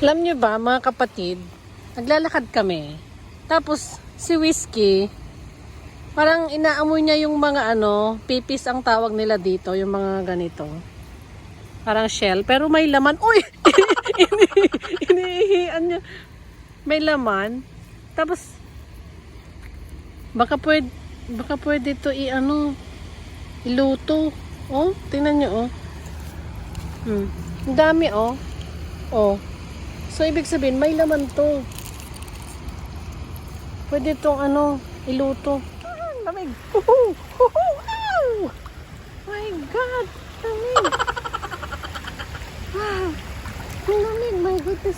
Alam nyo ba, mga kapatid, naglalakad kami. Tapos, si Whiskey, parang inaamoy niya yung mga pipis ang tawag nila dito, yung mga ganito. Parang shell, pero may laman. Uy! Iniihian niya. May laman. Tapos, baka pwede ito iluto. Oh, tingnan nyo, oh. Ang dami, oh. Oh. So, ibig sabihin, may laman to. Pwede itong iluto. Lamig. Ow! My God! Lamig. Wow. Lamig, my goodness.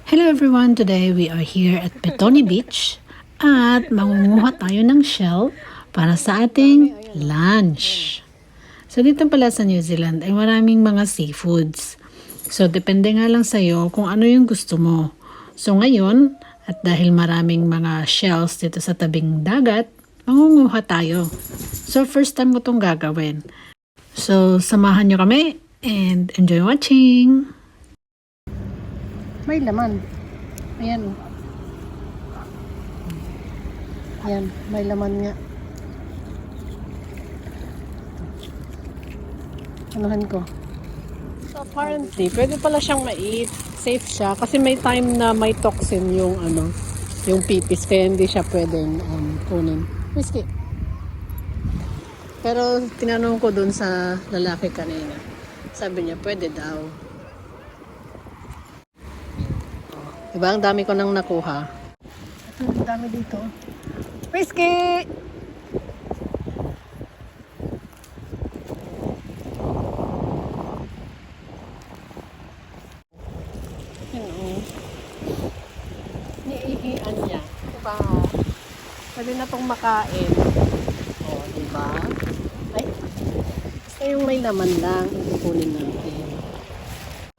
Hello everyone! Today we are here at Petone Beach at mangunguha tayo ng shell para sa ating lunch. So dito pala sa New Zealand ay maraming mga seafoods. So depende nga lang sa'yo kung ano yung gusto mo. So ngayon, at dahil maraming mga shells dito sa tabing dagat, mangunguha tayo. So first time ko itong gagawin. So samahan nyo kami and enjoy watching! May laman. Ayan. Ayan, may laman nga. Anuhan ko. So apparently, pwede pala siyang ma-eat. Safe siya. Kasi may time na may toxin yung yung pipis. Kaya hindi siya pwedeng kunin. Whiskey. Pero tinanong ko dun sa lalaki kanina. Sabi niya, pwede daw. Diba? Ang dami ko nang nakuha. Ang dami dito. Whiskey! Niihian niya. Diba? Pwede na itong makain. O, diba? Ay, basta yung may laman lang. Ipupunin natin.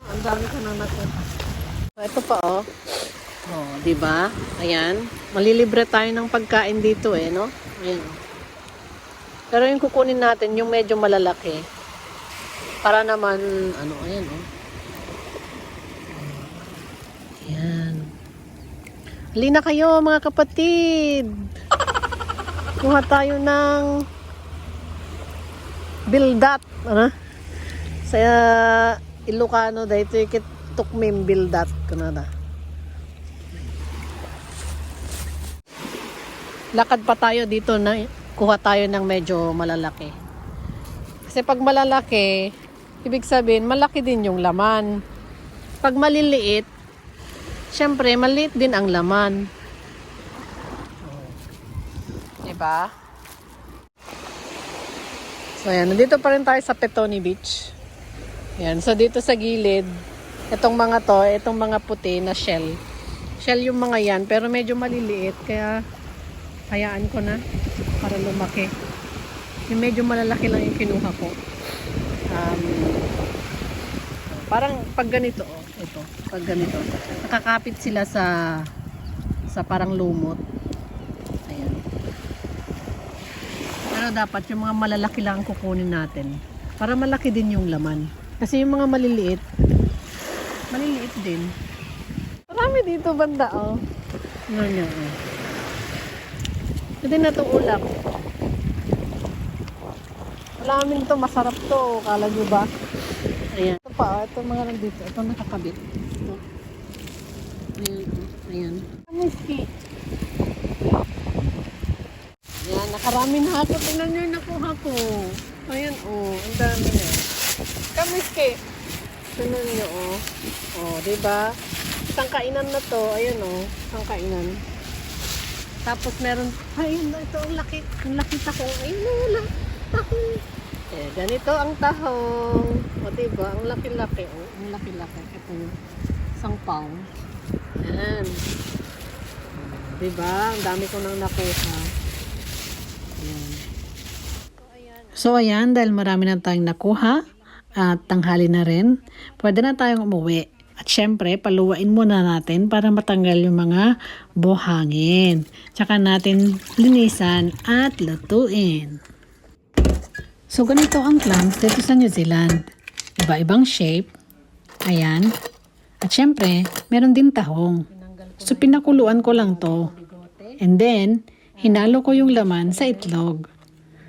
Ang dami ko nang nakuha. Ito pa, oh. Oh, 'di ba? Ayan, malilibre tayo ng pagkain dito no? Ayan. Pero yung kukunin natin yung medyo malalaki. Para naman ayan, oh. Ayan. Halina kayo, mga kapatid. Kuha tayo ng bildat, Sa Ilocano dito ikit tukmim bildat kanada. Lakad pa tayo dito na kuha tayo ng medyo malalaki. Kasi pag malalaki, ibig sabihin malaki din yung laman. Pag maliliit, syempre maliit din ang laman. Diba? So ayan, nandito pa rin tayo sa Petone Beach. Ayan, so dito sa gilid, itong mga puti na shell. Shell yung mga yan, pero medyo maliliit, kaya hayaan ko na para lumaki. Yung medyo malalaki lang yung kinuha ko. Parang pag ganito, ito, pag ganito, nakakapit sila sa parang lumot. Ayan. Pero dapat yung mga malalaki lang ang kukunin natin para malaki din yung laman. Kasi yung mga maliliit din. Marami dito banda, oh. Ano, Pwede na itong ulap. Malamin to, masarap to. Kala nyo ba? Ayan. Ito pa, ito mga nandito. Ito nakakabit. Ito. Ayan. Whiskey. Ayan, nakarami na ako. Tingnan nyo yung nakuha ko. Ayan, oh. Ang dami na. Whiskey. Tingnan nyo, oh. Oh, diba? Isang kainan na to. Ayan, oh. Isang kainan. Tapos meron, ayun, ito ang laki. Ang laki tahong. Ayun, wala. Tahong. Eh, ganito ang tahong. O, diba? Ang laki-laki. O, ang laki-laki. Ito yung isang pound. Ayan. Diba? Ang dami ko nang nakuha. Ayan. So ayan, dahil marami na tayong nakuha at tanghali na rin, pwede na tayong umuwi. At syempre, paluwain muna natin para matanggal yung mga buhangin. Tsaka natin linisan at lutuin. So ganito ang clams dito sa New Zealand. Iba-ibang shape. Ayan. At syempre, meron din tahong. So, pinakuluan ko lang to. And then, hinalo ko yung laman sa itlog.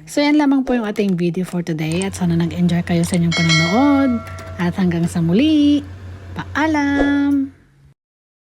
So, yan lamang po yung ating video for today. At sana nag-enjoy kayo sa inyong panonood. At hanggang sa muli, paalam!